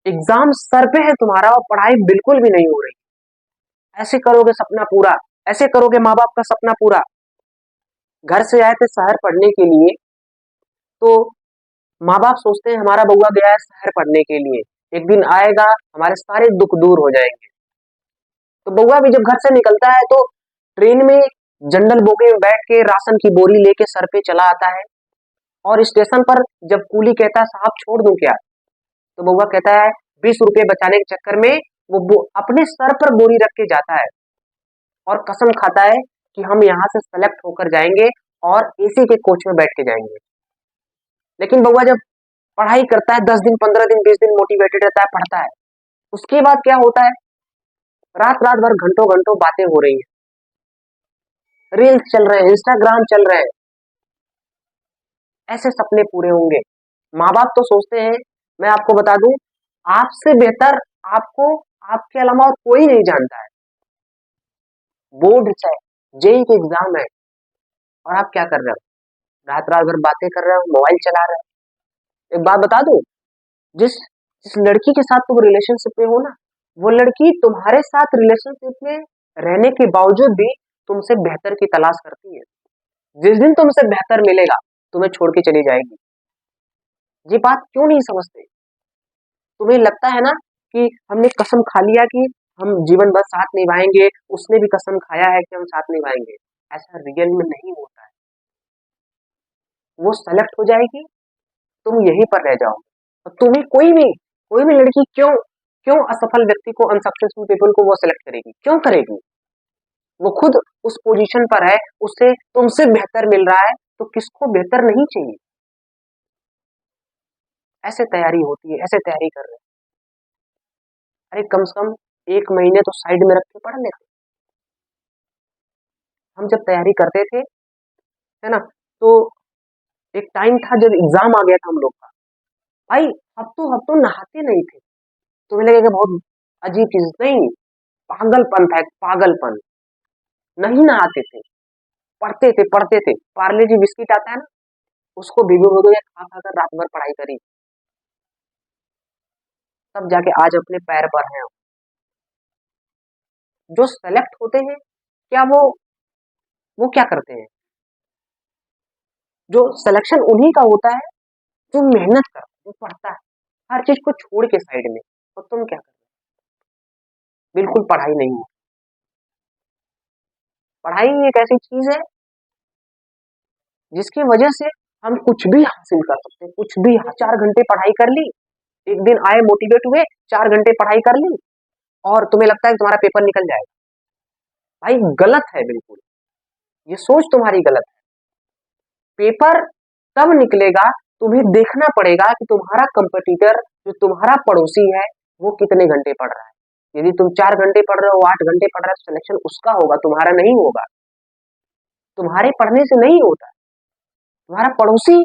Exam sir पे है तुम्हारा और पढ़ाई बिल्कुल भी नहीं हो रही। ऐसे करोगे सपना पूरा, ऐसे करोगे माँ बाप का सपना पूरा। घर से आए थे शहर पढ़ने के लिए, तो माँ बाप सोचते हैं हमारा बउआ गया है शहर पढ़ने के लिए, एक दिन आएगा हमारे सारे दुख दूर हो जाएंगे। तो बउआ भी जब घर से निकलता है तो ट्रेन में जनरल बोगी में बैठ के राशन की बोरी लेके सर पे चला आता है। और स्टेशन पर जब कूली कहता है साहब छोड़ दूं क्या, तो बउआ कहता है 20 रुपए बचाने के चक्कर में वो अपने सर पर बोरी रख के जाता है और कसम खाता है कि हम यहाँ से सेलेक्ट होकर जाएंगे और एसी के कोच में बैठ के जाएंगे। लेकिन बउआ जब पढ़ाई करता है 10 दिन 15 दिन 20 दिन मोटिवेटेड रहता है, पढ़ता है, उसके बाद क्या होता है, रात रात भर घंटों घंटों बातें हो रही है, रील्स चल रहे हैं, इंस्टाग्राम चल रहे हैं, ऐसे सपने पूरे होंगे। माँ बाप तो सोचते हैं, मैं आपको बता दूं, आपसे बेहतर आपको आपके अलावा और कोई नहीं जानता है। बोर्ड है, जेई के एग्जाम है, और आप क्या कर रहे हो, रात रात भर बातें कर रहे हो, मोबाइल चला रहे हो। एक बात बता दूं, जिस जिस लड़की के साथ तुम रिलेशनशिप में हो ना, वो लड़की तुम्हारे साथ रिलेशनशिप में रहने के बावजूद भी तुमसे बेहतर की तलाश करती है। जिस दिन तुमसे बेहतर मिलेगा तुम्हें छोड़ के चली जाएगी। ये बात क्यों नहीं समझते? तुम्हें लगता है ना कि हमने कसम खा लिया कि हम जीवन भर साथ निभाएंगे, उसने भी कसम खाया है कि हम साथ निभाएंगे। ऐसा रियल में नहीं होता है। वो सेलेक्ट हो जाएगी, तुम यहीं पर रह जाओगे। और तुम्हें कोई भी लड़की क्यों क्यों असफल व्यक्ति को, अनसक्सेसफुल पीपल को वो सेलेक्ट करेगी, क्यों करेगी? वो खुद उस पोजीशन पर है, उसे तुमसे बेहतर मिल रहा है, तो किसको बेहतर नहीं चाहिए? ऐसे तैयारी होती है, ऐसे तैयारी कर रहे हैं। अरे कम से कम 1 महीने तो साइड में रख के पढ़ लेते। हम जब तैयारी करते थे, है ना, तो एक टाइम था जब एग्जाम आ गया था हम लोग का, भाई हफ्तों नहाते नहीं थे। तुम्हें लगेगा बहुत अजीब चीज, नहीं, पागलपन था, एक पागलपन। नहीं नहाते थे, पढ़ते थे। पार्ले जी बिस्किट आता है ना, उसको भिगो भिगो के खा खा कर रात भर पढ़ाई करी, तब जाके आज अपने पैर पर हैं। जो सेलेक्ट होते हैं, क्या वो क्या करते हैं? जो सिलेक्शन उन्हीं का होता है जो मेहनत करता है, जो पढ़ता है, हर चीज को छोड़ के साइड में। और तुम क्या कर रहे हो? बिल्कुल पढ़ाई नहीं हो। पढ़ाई एक ऐसी चीज है जिसकी वजह से हम कुछ भी हासिल कर सकते हैं, कुछ भी। 4 घंटे पढ़ाई कर ली, एक दिन आए मोटिवेट हुए, 4 घंटे पढ़ाई कर ली, और तुम्हें लगता है कि तुम्हारा पेपर निकल जाएगा। भाई गलत है बिल्कुल, ये सोच तुम्हारी गलत है। पेपर तब निकलेगा, तुम्हें देखना पड़ेगा कि तुम्हारा कंपटीटर, जो तुम्हारा पड़ोसी है, वो कितने घंटे पढ़ रहा है। यदि तुम 4 घंटे पढ़ रहे हो, 8 घंटे पढ़ रहे हो, सिलेक्शन उसका होगा, तुम्हारा नहीं होगा। तुम्हारे पढ़ने से नहीं होता। तुम्हारा पड़ोसी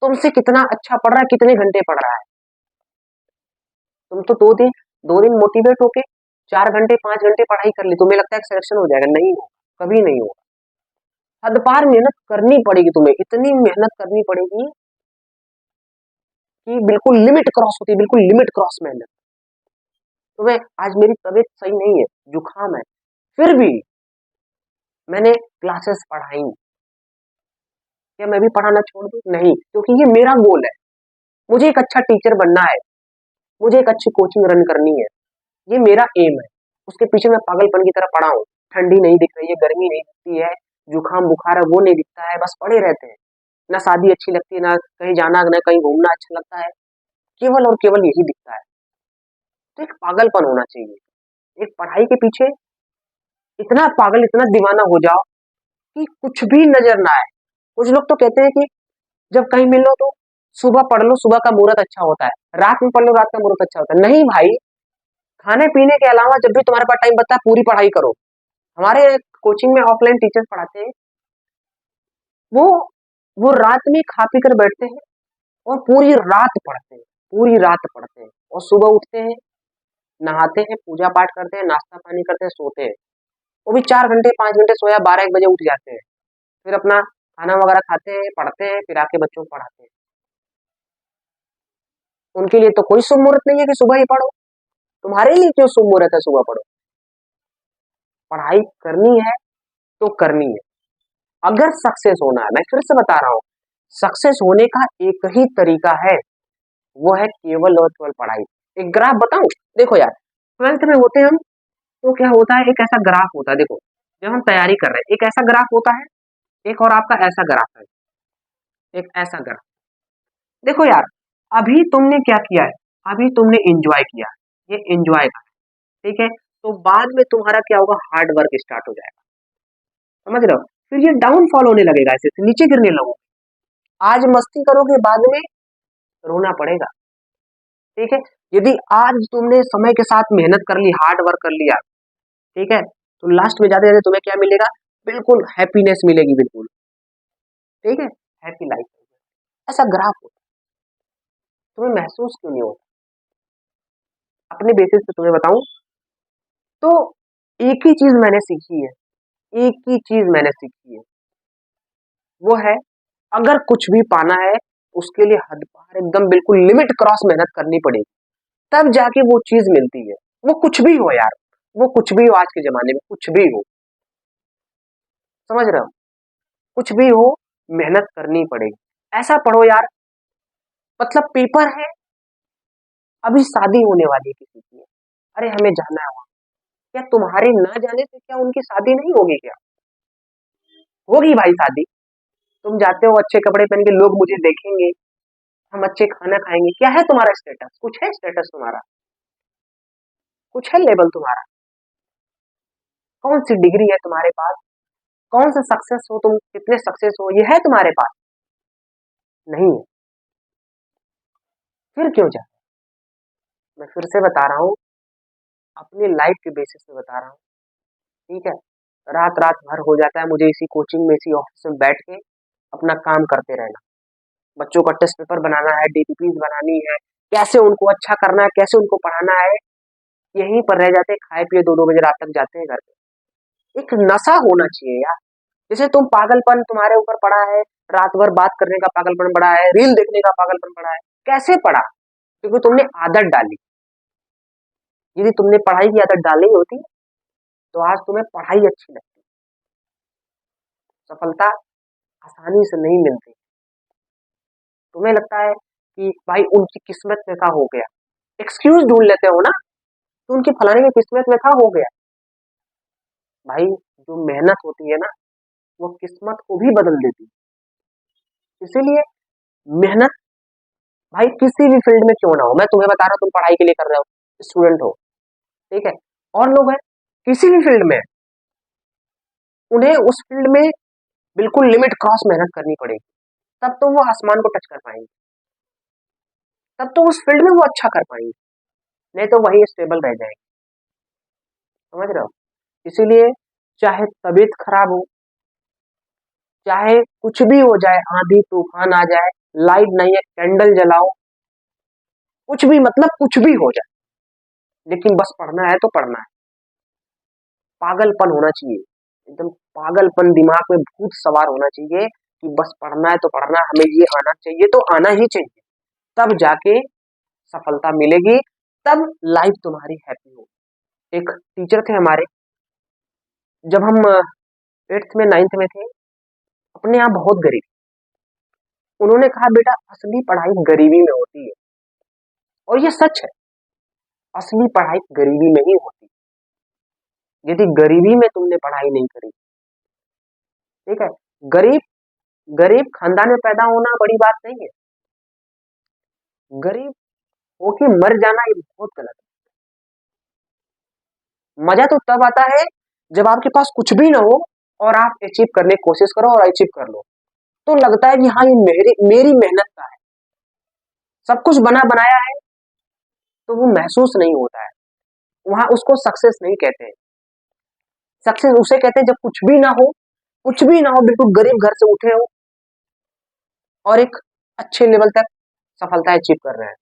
तुमसे कितना अच्छा पढ़ रहा है, कितने घंटे पढ़ रहा है। तुम तो 2 दिन मोटिवेट होके 4 घंटे 5 घंटे पढ़ाई कर ली, तुम्हें लगता है सिलेक्शन हो जाएगा, नहीं होगा, कभी नहीं होगा। हद पार मेहनत करनी पड़ेगी, तुम्हें इतनी मेहनत करनी पड़ेगी कि बिल्कुल लिमिट क्रॉस होती है, बिल्कुल लिमिट क्रॉस मेहनत। तुम्हें आज मेरी तबीयत सही नहीं है, जुकाम है, फिर भी मैंने क्लासेस पढ़ाई। क्या मैं भी पढ़ाना छोड़ दूं? नहीं, क्योंकि ये मेरा गोल है। मुझे एक अच्छा टीचर बनना है, मुझे एक अच्छी कोचिंग रन करनी है, ये मेरा एम है। उसके पीछे मैं पागलपन की तरह पड़ा हूँ। ठंडी नहीं दिख रही है, गर्मी नहीं दिखती है, जुकाम बुखार है वो नहीं दिखता है, बस पड़े रहते हैं। ना शादी अच्छी लगती है, ना कहीं जाना, ना कहीं घूमना अच्छा लगता है, केवल और केवल यही दिखता है। तो एक पागलपन होना चाहिए। एक पढ़ाई के पीछे इतना पागल, इतना दीवाना हो जाओ कि कुछ भी नजर ना आए। कुछ लोग तो कहते हैं कि जब कहीं मिलो तो सुबह पढ़ लो, सुबह का मुहूर्त अच्छा होता है, रात में पढ़ लो, रात का मुहूर्त अच्छा होता है। नहीं भाई, खाने पीने के अलावा जब भी तुम्हारे पास टाइम बचता है, पूरी पढ़ाई करो। हमारे कोचिंग में ऑफलाइन टीचर्स पढ़ाते हैं, वो वो रात में खा पी कर बैठते हैं और पूरी रात पढ़ते हैं, पूरी रात पढ़ते हैं, और सुबह उठते हैं, नहाते हैं, पूजा पाठ करते हैं, नाश्ता पानी करते हैं, सोते हैं। वो भी 4 घंटे 5 घंटे सोया, 12 1 बजे उठ जाते हैं, फिर अपना खाना वगैरह खाते हैं, पढ़ते हैं, फिर आके बच्चों को पढ़ाते हैं। उनके लिए तो कोई शुभ मुहूर्त नहीं है कि सुबह ही पढ़ो। तुम्हारे लिए क्यों शुभ मुहूर्त है सुबह पढ़ो? पढ़ाई करनी है तो करनी है। अगर सक्सेस होना है, मैं फिर से बता रहा हूं, सक्सेस होने का एक ही तरीका है, वो है केवल और केवल पढ़ाई। एक ग्राफ बताऊं, देखो यार, 12th में होते हम तो क्या होता है, एक ऐसा ग्राफ होता है, देखो जब हम तैयारी कर रहे हैं एक ऐसा ग्राफ होता है, एक और आपका ऐसा ग्राफ है, एक ऐसा ग्राफ। देखो यार, अभी तुमने क्या किया है, अभी तुमने एंजॉय किया है, ये एंजॉय का है, ठीक है, तो बाद में तुम्हारा क्या होगा, हार्ड वर्क स्टार्ट हो जाएगा, समझ रहे हो, फिर ये डाउनफॉल होने लगेगा, ऐसे नीचे गिरने लगो। आज मस्ती करोगे, बाद में रोना पड़ेगा, ठीक है। यदि आज तुमने समय के साथ मेहनत कर ली, हार्ड वर्क कर लिया, ठीक है, तो लास्ट में जाते जाते तुम्हें क्या मिलेगा, बिल्कुल हैप्पीनेस मिलेगी, बिल्कुल, ठीक है, हैप्पी लाइफ। ऐसा ग्राफ होता है, तुम्हें महसूस क्यों नहीं होता? अपने बेसिस पे तुम्हें बताऊं तो एक ही चीज मैंने सीखी है, एक ही चीज मैंने सीखी है, वो है अगर कुछ भी पाना है, उसके लिए हद पार एकदम बिल्कुल लिमिट क्रॉस मेहनत करनी पड़ेगी, तब जाके वो चीज मिलती है। वो कुछ भी हो यार, वो कुछ भी हो, आज के जमाने में कुछ भी हो, समझ रहे हो, कुछ भी हो, मेहनत करनी पड़ेगी। ऐसा पढ़ो यार, मतलब पेपर है, अभी शादी होने वाली है किसी की, अरे हमें जाना है वहां, क्या तुम्हारे ना जाने से क्या उनकी शादी नहीं होगी क्या? होगी भाई शादी। तुम जाते हो अच्छे कपड़े पहन के, लोग मुझे देखेंगे, हम अच्छे खाना खाएंगे, क्या है तुम्हारा स्टेटस, कुछ है स्टेटस तुम्हारा, कुछ है लेवल तुम्हारा, कौन सी डिग्री है तुम्हारे पास, कौन सा सक्सेस हो तुम, कितने सक्सेस हो, ये है तुम्हारे पास? नहीं है, फिर क्यों जाए? मैं फिर से बता रहा हूँ, अपनी लाइफ के बेसिस पे बता रहा हूँ, ठीक है। रात रात भर हो जाता है मुझे इसी कोचिंग में, इसी ऑफिस में बैठ के अपना काम करते रहना, बच्चों का टेस्ट पेपर बनाना है, डीपीपीज बनानी है, कैसे उनको अच्छा करना है, कैसे उनको पढ़ाना है, यहीं पर रह जाते, खाए पिए 2-2 बजे रात तक जाते हैं घर पे। एक नशा होना चाहिए यार, जैसे तुम पागलपन तुम्हारे ऊपर पड़ा है, रात भर बात करने का पागलपन पड़ा है, रील देखने का पागलपन पड़ा है, कैसे पड़ा? क्योंकि तुमने आदत डाली। यदि तुमने पढ़ाई की आदत डाली होती तो आज तुम्हें पढ़ाई अच्छी लगती। सफलता आसानी से नहीं मिलती। तुम्हें लगता है कि भाई उनकी किस्मत में था, हो गया, एक्सक्यूज ढूंढ लेते हो ना, तो उनकी फलाने की किस्मत में था, हो गया। भाई जो मेहनत होती है ना, वो किस्मत को भी बदल देती है। इसीलिए मेहनत, भाई किसी भी फील्ड में क्यों ना हो, मैं तुम्हें बता रहा हूँ, तुम पढ़ाई के लिए कर रहे हो, स्टूडेंट हो, ठीक है, और लोग हैं किसी भी फील्ड में, उन्हें उस फील्ड में बिल्कुल लिमिट क्रॉस मेहनत करनी पड़ेगी, तब तो वो आसमान को टच कर पाएंगे, तब तो उस फील्ड में वो अच्छा कर पाएंगे, नहीं तो वही स्टेबल रह जाएंगे, समझ रहे हो। इसीलिए चाहे तबीयत खराब हो, चाहे कुछ भी हो जाए, आंधी तूफान आ जाए, लाइट नहीं है, कैंडल जलाओ, कुछ भी, मतलब कुछ भी हो जाए, लेकिन बस पढ़ना है तो पढ़ना है। पागलपन होना चाहिए, एकदम पागलपन, दिमाग में भूत सवार होना चाहिए कि बस पढ़ना है तो पढ़ना है, हमें ये आना चाहिए तो आना ही चाहिए, तब जाके सफलता मिलेगी, तब लाइफ तुम्हारी हैप्पी होगी। एक टीचर थे हमारे, जब हम 8th में 9th में थे, अपने यहाँ बहुत गरीब, उन्होंने कहा बेटा असली पढ़ाई गरीबी में होती है, और ये सच है, असली पढ़ाई गरीबी में ही होती है। यदि गरीबी में तुमने पढ़ाई नहीं करी, ठीक है, गरीब गरीब खानदान में पैदा होना बड़ी बात नहीं है, गरीब होके मर जाना ये बहुत गलत है। मजा तो तब आता है जब आपके पास कुछ भी ना हो और आप अचीव करने की कोशिश करो और अचीव कर लो, तो लगता है कि हाँ ये मेरी मेरी मेहनत का है, सब कुछ बना बनाया है, तो वो महसूस नहीं होता है, वहां उसको सक्सेस नहीं कहते हैं। सक्सेस उसे कहते हैं जब कुछ भी ना हो, कुछ भी ना हो, बिल्कुल गरीब घर से उठे हो और एक अच्छे लेवल तक सफलता अचीव कर रहे हैं।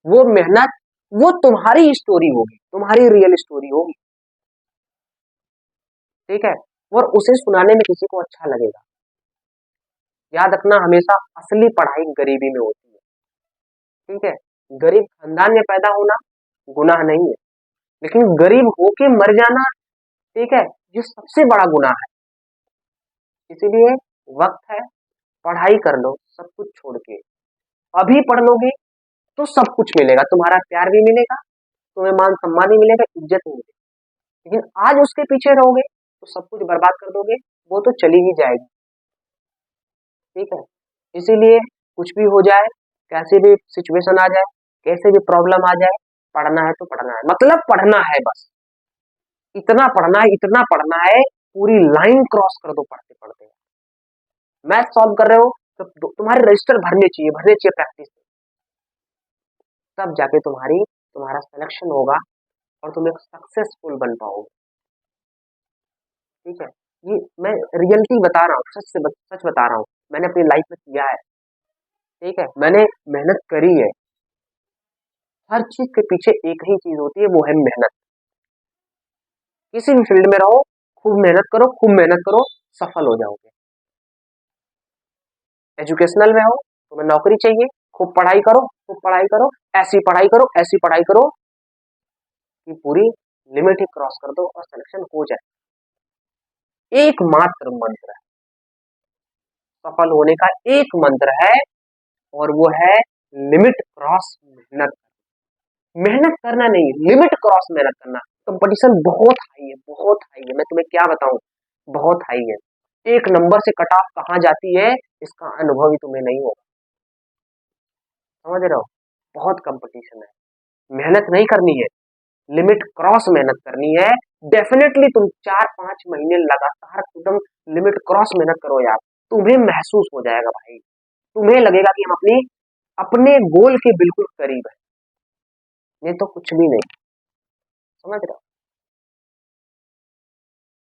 वो मेहनत, वो तुम्हारी स्टोरी होगी, तुम्हारी रियल स्टोरी होगी, ठीक है, और उसे सुनाने में किसी को अच्छा लगेगा। याद रखना हमेशा, असली पढ़ाई गरीबी में होती है, ठीक है। गरीब खानदान में पैदा होना गुनाह नहीं है, लेकिन गरीब होके मर जाना, ठीक है, ये सबसे बड़ा गुनाह है। इसीलिए वक्त है, पढ़ाई कर लो सब कुछ छोड़ के। अभी पढ़ लोगे तो सब कुछ मिलेगा, तुम्हारा प्यार भी मिलेगा, तुम्हें मान सम्मान भी मिलेगा, इज्जत भी मिलेगी। लेकिन आज उसके पीछे रहोगे तो सब कुछ बर्बाद कर दोगे, वो तो चली ही जाएगी। ठीक है, इसीलिए कुछ भी हो जाए, कैसे भी सिचुएशन आ जाए, कैसे भी प्रॉब्लम आ जाए, पढ़ना है तो पढ़ना है, मतलब पढ़ना है, बस इतना पढ़ना है, इतना पढ़ना है, पूरी लाइन क्रॉस कर दो पढ़ते पढ़ते। मैथ सॉल्व कर रहे हो तो तुम्हारे रजिस्टर भरने चाहिए प्रैक्टिस, तब जाके तुम्हारा सिलेक्शन होगा और तुम एक सक्सेसफुल बन पाओगे। ठीक है, ये मैं रियलिटी बता रहा हूँ, सच बता रहा हूँ, मैंने अपनी लाइफ में किया है। ठीक है, मैंने मेहनत करी है। हर चीज के पीछे एक ही चीज होती है, वो है मेहनत। किसी भी फील्ड में रहो, खूब मेहनत करो, खूब मेहनत करो, सफल हो जाओगे। एजुकेशनल में हो, तुम्हें नौकरी चाहिए, खूब पढ़ाई करो, खूब पढ़ाई करो, ऐसी पढ़ाई करो, ऐसी पढ़ाई करो कि पूरी लिमिट ही क्रॉस कर दो और सिलेक्शन हो जाए। एकमात्र मंत्र है, सफल होने का एक मंत्र है, और वो है लिमिट क्रॉस मेहनत। मेहनत करना नहीं, लिमिट क्रॉस मेहनत करना। कंपटीशन बहुत हाई है, बहुत हाई है, मैं तुम्हें क्या बताऊं, बहुत हाई है। एक नंबर से कट ऑफ कहां जाती है इसका अनुभव ही तुम्हें नहीं होगा, समझ रहे हो? बहुत कंपटीशन है, मेहनत नहीं करनी है, लिमिट क्रॉस मेहनत करनी है। डेफिनेटली तुम 4-5 महीने लगातार एकदम लिमिट क्रॉस मेहनत करो यार, तुम्हें महसूस हो जाएगा भाई, तुम्हें लगेगा कि हम अपने गोल के बिल्कुल करीब है, ये तो कुछ भी नहीं, समझ रहे हो?